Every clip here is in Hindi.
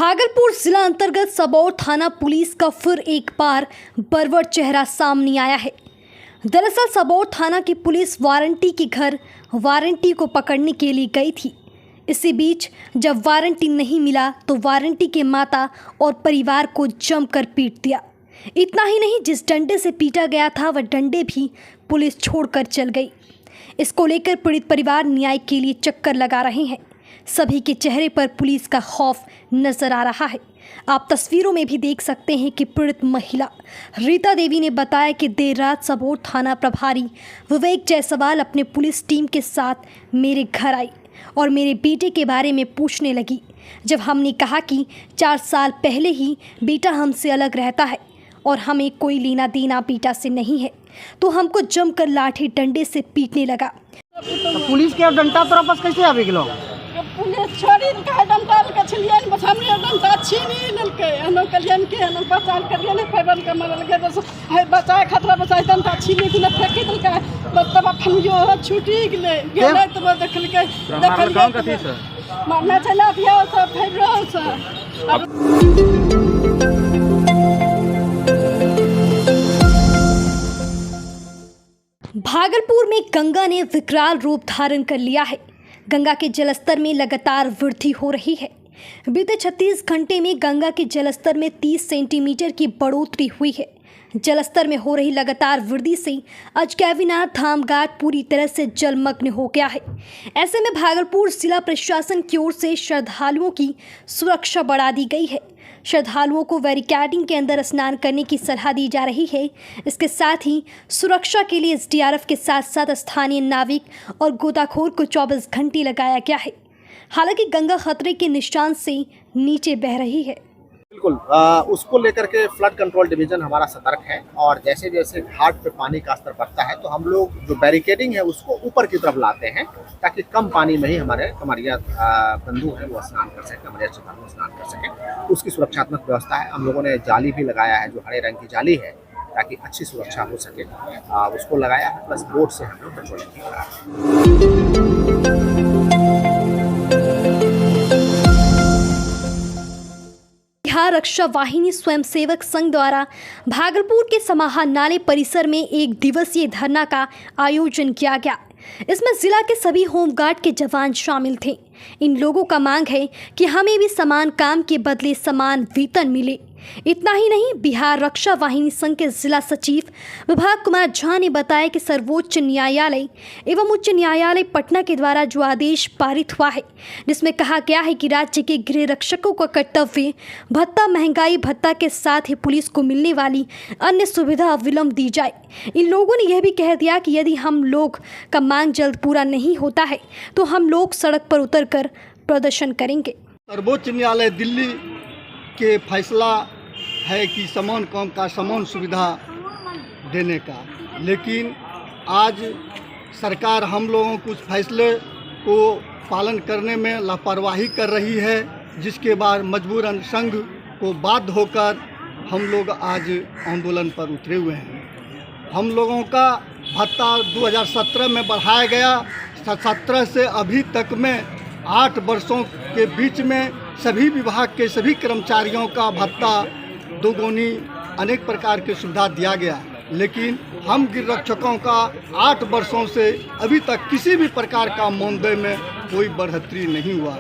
भागलपुर जिला अंतर्गत सबौर थाना पुलिस का फिर एक बार बर्बर चेहरा सामने आया है। दरअसल सबौर थाना की पुलिस वारंटी के घर वारंटी को पकड़ने के लिए गई थी। इसी बीच जब वारंटी नहीं मिला तो वारंटी के माता और परिवार को जमकर पीट दिया। इतना ही नहीं, जिस डंडे से पीटा गया था वह डंडे भी पुलिस छोड़कर चल गई। इसको लेकर पीड़ित परिवार न्याय के लिए चक्कर लगा रहे हैं। सभी के चेहरे पर पुलिस का खौफ नजर आ रहा है। आप तस्वीरों में भी देख सकते हैं कि पीड़ित महिला रीता देवी ने बताया कि देर रात सबौर थाना प्रभारी विवेक जायसवाल अपने पुलिस टीम के साथ मेरे घर आई और मेरे बेटे के बारे में पूछने लगी। जब हमने कहा कि 4 साल पहले ही बेटा हमसे अलग रहता है और हमें कोई लेना देना बेटा से नहीं है, तो हमको जमकर लाठी डंडे से पीटने लगा। तो पुलिस के डंडा तोरा पास कैसे आबि गेलो? पुलिस छोड़ी का डंडा के छलियन बस हमरे डंडा छीनी लेलके हम कलियन के हम बचाव करिए ने पैबन के मारल के बस है बचाए खतरा बचाए डंडा छीनी के फेंक देलके बस तब फमियो छूटी गेले तब देखल कौन कथि से मारना चला दिया सब फेरो से। भागलपुर में गंगा ने विकराल रूप धारण कर लिया है। गंगा के जलस्तर में लगातार वृद्धि हो रही है। बीते 36 घंटे में गंगा के जलस्तर में 30 सेंटीमीटर की बढ़ोतरी हुई है। जलस्तर में हो रही लगातार वृद्धि से अजगैबीनाथ धाम घाट पूरी तरह से जलमग्न हो गया है। ऐसे में भागलपुर जिला प्रशासन की ओर से श्रद्धालुओं की सुरक्षा बढ़ा दी गई है। श्रद्धालुओं को बैरिकेडिंग के अंदर स्नान करने की सलाह दी जा रही है। इसके साथ ही सुरक्षा के लिए एसडीआरएफ के साथ साथ स्थानीय नाविक और गोताखोर को 24 घंटे लगाया गया है। हालांकि गंगा खतरे के निशान से नीचे बह रही है। बिल्कुल, उसको लेकर के फ्लड कंट्रोल डिवीजन हमारा सतर्क है और जैसे जैसे घाट पे पानी का स्तर बढ़ता है तो हम लोग जो बैरिकेडिंग है उसको ऊपर की तरफ लाते हैं ताकि कम पानी में ही हमारे कमरिया बंधु है वो स्नान कर सकें, कमरिया श्रद्धालु स्नान कर सकें। उसकी सुरक्षात्मक व्यवस्था है। हम लोगों ने जाली भी लगाया है जो हरे रंग की जाली है ताकि अच्छी सुरक्षा हो सके, उसको लगाया है। प्लस बोट से हम लोग पेट्रोलिंग भी करा रहे हैं। बिहार रक्षा वाहिनी स्वयंसेवक संघ द्वारा भागलपुर के समाहरणालय परिसर में 1 दिवसीय धरना का आयोजन किया गया। इसमें जिला के सभी होमगार्ड के जवान शामिल थे। इन लोगों का मांग है कि हमें भी समान काम के बदले समान वेतन मिले। इतना ही नहीं, बिहार रक्षा वाहिनी संघ के जिला सचिव विभाग कुमार झा ने बताया कि सर्वोच्च न्यायालय एवं उच्च न्यायालय पटना के द्वारा जो आदेश पारित हुआ है जिसमें कहा गया है कि राज्य के गृह रक्षकों का कर्तव्य भत्ता महंगाई भत्ता के साथ ही पुलिस को मिलने वाली अन्य सुविधा विलंब दी जाए। इन लोगों ने यह भी कह दिया कि यदि हम लोग का मांग जल्द पूरा नहीं होता है तो हम लोग सड़क पर उतरकर प्रदर्शन करेंगे। सर्वोच्च न्यायालय दिल्ली के फैसला है कि समान काम का समान सुविधा देने का, लेकिन आज सरकार हम लोगों कुछ फैसले को पालन करने में लापरवाही कर रही है, जिसके बाद मजबूरन संघ को बाध्य होकर हम लोग आज आंदोलन पर उतरे हुए हैं। हम लोगों का भत्ता 2017 में बढ़ाया गया। 17 से अभी तक में 8 वर्षों के बीच में सभी विभाग के सभी कर्मचारियों का भत्ता दोगुनी अनेक प्रकार की सुविधा दिया गया, लेकिन हम गृह रक्षकों का 8 वर्षों से अभी तक किसी भी प्रकार का मानदेय में कोई बढ़ोतरी नहीं हुआ।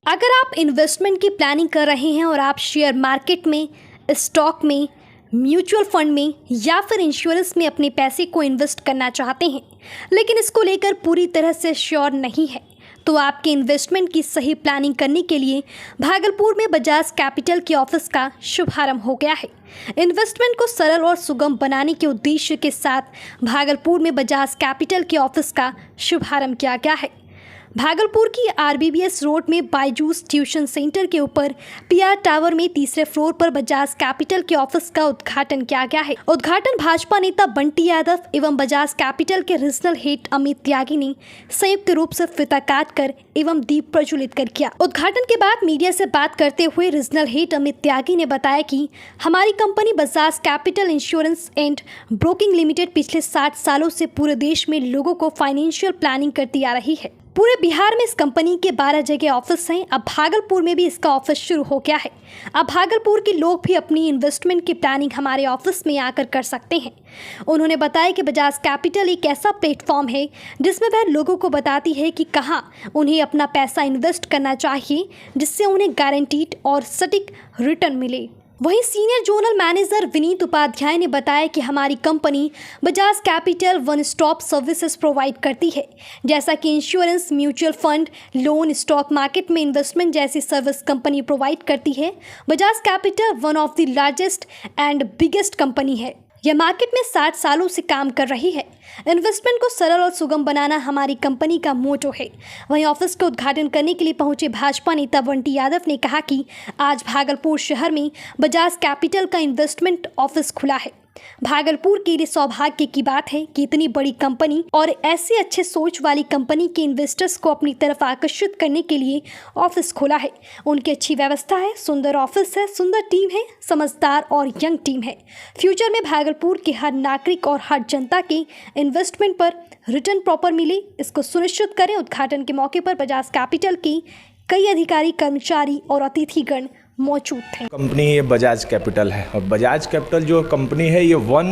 अगर आप इन्वेस्टमेंट की प्लानिंग कर रहे हैं और आप शेयर मार्केट में, स्टॉक में, म्यूचुअल फंड में या फिर इंश्योरेंस में अपने पैसे को इन्वेस्ट करना चाहते हैं लेकिन इसको लेकर पूरी तरह से श्योर नहीं है, तो आपके इन्वेस्टमेंट की सही प्लानिंग करने के लिए भागलपुर में बजाज कैपिटल के ऑफिस का शुभारंभ हो गया है। इन्वेस्टमेंट को सरल और सुगम बनाने के उद्देश्य के साथ भागलपुर में बजाज कैपिटल के ऑफिस का शुभारंभ किया गया है। भागलपुर की आरबीबीएस रोड में बायजूस ट्यूशन सेंटर के ऊपर पीआर टावर में तीसरे फ्लोर पर बजाज कैपिटल के ऑफिस का उद्घाटन किया गया है। उद्घाटन भाजपा नेता बंटी यादव एवं बजाज कैपिटल के रीजनल हेड अमित त्यागी ने संयुक्त रूप से फीता काटकर एवं दीप प्रज्वलित कर किया। उद्घाटन के बाद मीडिया से बात करते हुए रीजनल हेड अमित त्यागी ने बताया कि हमारी company Bajaj capital insurance and broking limited पिछले 60 सालों से पूरे देश में लोगों को फाइनेंशियल प्लानिंग करती आ रही है। पूरे बिहार में इस कंपनी के 12 जगह ऑफिस हैं। अब भागलपुर में भी इसका ऑफिस शुरू हो गया है। अब भागलपुर के लोग भी अपनी इन्वेस्टमेंट की प्लानिंग हमारे ऑफिस में आकर कर सकते हैं। उन्होंने बताया कि बजाज कैपिटल एक ऐसा प्लेटफॉर्म है जिसमें वह लोगों को बताती है कि कहां उन्हें अपना पैसा इन्वेस्ट करना चाहिए जिससे उन्हें गारंटीड और सटीक रिटर्न मिले। वहीं senior zonal manager Vineet Upadhyay ने बताया कि हमारी company Bajaj Capital one stop services provide करती है, जैसा कि insurance, mutual fund, loan, stock market में इन्वेस्टमेंट जैसी सर्विस कंपनी प्रोवाइड करती है। Bajaj Capital one of the largest and biggest company है। यह मार्केट में 60 सालों से काम कर रही है। इन्वेस्टमेंट को सरल और सुगम बनाना हमारी कंपनी का मोटो है। वहीं ऑफिस का उद्घाटन करने के लिए पहुंचे भाजपा नेता बंटी यादव ने कहा कि आज भागलपुर शहर में बजाज कैपिटल का इन्वेस्टमेंट ऑफिस खुला है। भागलपुर के लिए सौभाग्य की बात है कि इतनी बड़ी कंपनी और ऐसी अच्छे सोच वाली कंपनी के इन्वेस्टर्स को अपनी तरफ आकर्षित करने के लिए ऑफिस खोला है। उनकी अच्छी व्यवस्था है, सुंदर ऑफिस है, सुंदर टीम है, समझदार और यंग टीम है। फ्यूचर में भागलपुर के हर नागरिक और हर जनता के इन्वेस्टमेंट पर रिटर्न प्रॉपर मिले, इसको सुनिश्चित करें। उद्घाटन के मौके पर बजाज कैपिटल के कई अधिकारी, कर्मचारी और अतिथिगण मौजूद थे। कंपनी ये बजाज कैपिटल है और बजाज कैपिटल जो कंपनी है ये वन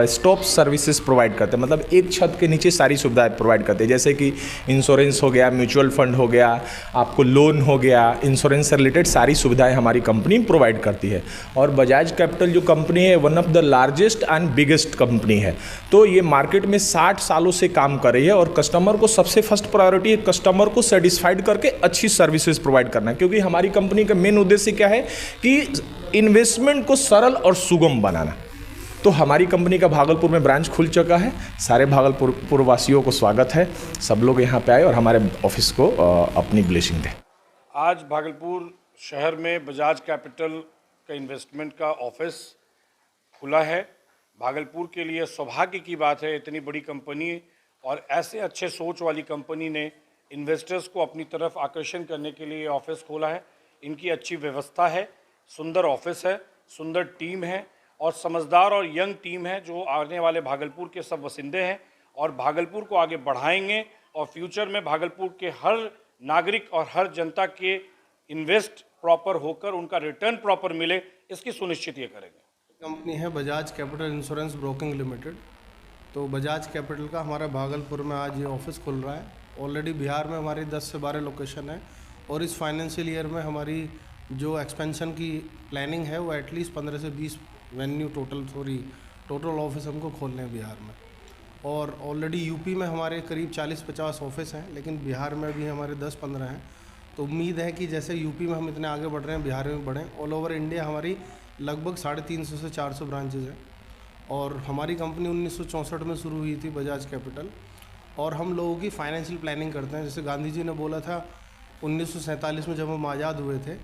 स्टॉप सर्विसेज प्रोवाइड करते हैं, मतलब एक छत के नीचे सारी सुविधाएं प्रोवाइड करते हैं, जैसे कि इंश्योरेंस हो गया, म्यूचुअल फंड हो गया, आपको लोन हो गया, इंश्योरेंस से रिलेटेड सारी सुविधाएं हमारी कंपनी प्रोवाइड करती है। और बजाज कैपिटल जो कंपनी है one of the largest and biggest company है। तो ये मार्केट में 60 सालों से काम कर रही है और कस्टमर को सबसे फर्स्ट प्रायोरिटी है कस्टमर को सेटिस्फाइड करके अच्छी सर्विसेज प्रोवाइड करना है, क्योंकि हमारी कंपनी का मेन उद्देश्य क्या है कि इन्वेस्टमेंट को सरल और सुगम बनाना। तो हमारी कंपनी का भागलपुर में ब्रांच खुल चुका है। सारे भागलपुर वासियों को स्वागत है, सब लोग यहाँ पे आए और हमारे ऑफिस को अपनी ब्लेसिंग दें। आज भागलपुर शहर में बजाज कैपिटल का इन्वेस्टमेंट का ऑफिस खुला है। भागलपुर के लिए सौभाग्य की बात है, इतनी बड़ी कंपनी और ऐसे अच्छे सोच वाली कंपनी ने इन्वेस्टर्स को अपनी तरफ आकर्षण करने के लिए ऑफिस खोला है। इनकी अच्छी व्यवस्था है, सुंदर ऑफिस है, सुंदर टीम है और समझदार और यंग टीम है जो आने वाले भागलपुर के सब वसिंदे हैं और भागलपुर को आगे बढ़ाएंगे और फ्यूचर में भागलपुर के हर नागरिक और हर जनता के इन्वेस्ट प्रॉपर होकर उनका रिटर्न प्रॉपर मिले, इसकी सुनिश्चित ये करेंगे। कंपनी है Bajaj capital insurance broking limited. तो बजाज कैपिटल का हमारा भागलपुर में आज ये ऑफिस खुल रहा है। ऑलरेडी बिहार में हमारी 10 से 12 लोकेशन है और इस फाइनेंशियल ईयर में हमारी जो एक्सपेंशन की प्लानिंग है वो एटलीस्ट 15 से 20 वेन्यू टोटल ऑफिस हमको खोलने हैं बिहार में। और ऑलरेडी यूपी में हमारे करीब 40-50 ऑफिस हैं, लेकिन बिहार में भी हमारे 10-15 हैं। तो उम्मीद है कि जैसे यूपी में हम इतने आगे बढ़ रहे हैं, बिहार में बढ़ें। ऑल ओवर इंडिया हमारी लगभग 350 से 400 ब्रांचेज हैं और हमारी कंपनी 1964 में शुरू हुई थी बजाज कैपिटल। और हम लोगों की फाइनेंशियल प्लानिंग करते हैं। जैसे गांधी जी ने बोला था 1947 में जब हम आज़ाद हुए थे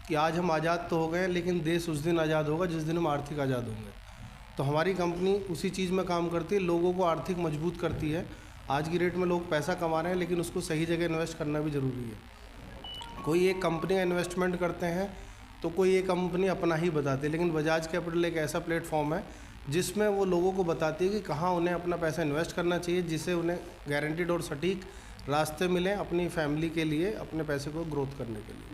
कि आज हम आज़ाद तो हो गए लेकिन देश उस दिन आज़ाद होगा जिस दिन हम आर्थिक आज़ाद होंगे। तो हमारी कंपनी उसी चीज़ में काम करती है, लोगों को आर्थिक मजबूत करती है। आज की डेट में लोग पैसा कमा रहे हैं लेकिन उसको सही जगह इन्वेस्ट करना भी ज़रूरी है। कोई एक कंपनी का इन्वेस्टमेंट करते हैं तो कोई एक कंपनी अपना ही बताती है, लेकिन बजाज कैपिटल एक ऐसा प्लेटफॉर्म है जिसमें वो लोगों को बताती है कि कहाँ उन्हें अपना पैसा इन्वेस्ट करना चाहिए, जिससे उन्हें गारंटीड और सटीक रास्ते मिले अपनी फैमिली के लिए, अपने पैसे को ग्रोथ करने के लिए।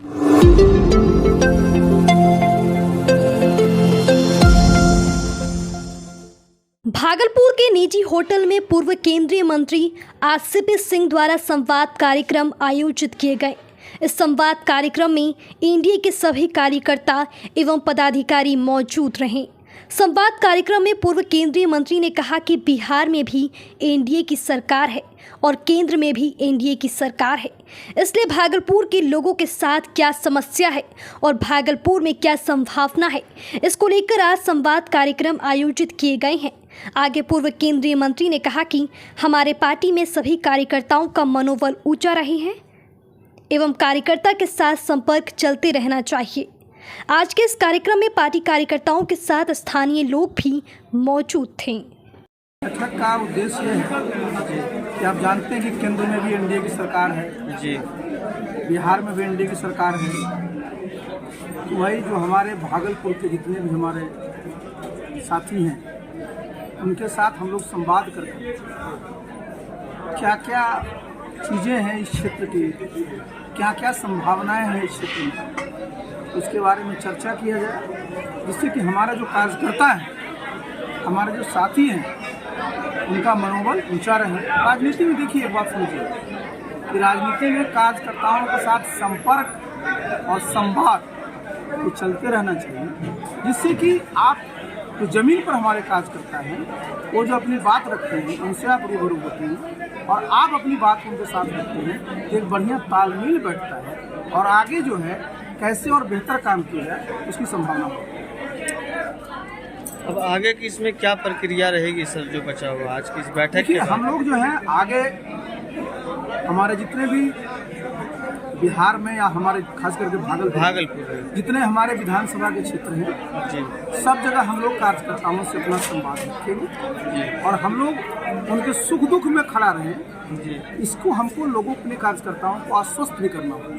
भागलपुर के निजी होटल में पूर्व केंद्रीय मंत्री आसिफ सिंह द्वारा संवाद कार्यक्रम आयोजित किए गए। इस संवाद कार्यक्रम में एनडीए के सभी कार्यकर्ता एवं पदाधिकारी मौजूद रहे। संवाद कार्यक्रम में पूर्व केंद्रीय मंत्री ने कहा कि बिहार में भी एनडीए की सरकार है और केंद्र में भी एनडीए की सरकार है, इसलिए भागलपुर के लोगों के साथ क्या समस्या है और भागलपुर में क्या संभावना है, इसको लेकर आज संवाद कार्यक्रम आयोजित किए गए हैं। आगे पूर्व केंद्रीय मंत्री ने कहा कि हमारे पार्टी में सभी कार्यकर्ताओं का मनोबल ऊंचा रहे हैं, एवं कार्यकर्ता के साथ संपर्क चलते रहना चाहिए। आज के इस कार्यक्रम में पार्टी कार्यकर्ताओं के साथ स्थानीय लोग भी मौजूद थे। बैठक का उद्देश्य है कि आप जानते हैं कि केंद्र में भी एनडीए की सरकार है जी, बिहार में भी एनडीए की सरकार है। तो वही जो हमारे भागलपुर के जितने भी हमारे साथी हैं उनके साथ हम लोग संवाद करके क्या क्या चीज़ें हैं इस क्षेत्र की, क्या क्या संभावनाएं हैं इस क्षेत्र में, उसके बारे में चर्चा किया जाए, जिससे कि हमारा जो कार्यकर्ता है, हमारे जो साथी हैं, उनका मनोबल ऊंचा रहे। राजनीति में देखिए, एक बात समझिए कि राजनीति में कार्यकर्ताओं के साथ संपर्क और संवाद तो चलते रहना चाहिए, जिससे कि आप जो ज़मीन पर हमारे कार्यकर्ता हैं वो जो अपनी बात रखते हैं उनसे आप रूबरू होते हैं और आप अपनी बात उनके साथ रखते हैं, एक बढ़िया तालमेल बैठता है और आगे जो है कैसे और बेहतर काम किया जाए उसकी संभावना होती है। अब आगे की इसमें क्या प्रक्रिया रहेगी सर, जो बचा हुआ आज की इस बैठक? देखिए, हम लोग जो है आगे हमारे जितने भी बिहार में या हमारे खास करके भागलपुर जितने हमारे विधानसभा के क्षेत्र हैं जी, सब जगह हम लोग कार्यकर्ताओं से अपना संवाद रखेंगे और हम लोग उनके सुख दुख में खड़ा रहें जी। इसको हमको लोगों के लिए कार्यकर्ताओं को आश्वस्त भी करना होगा।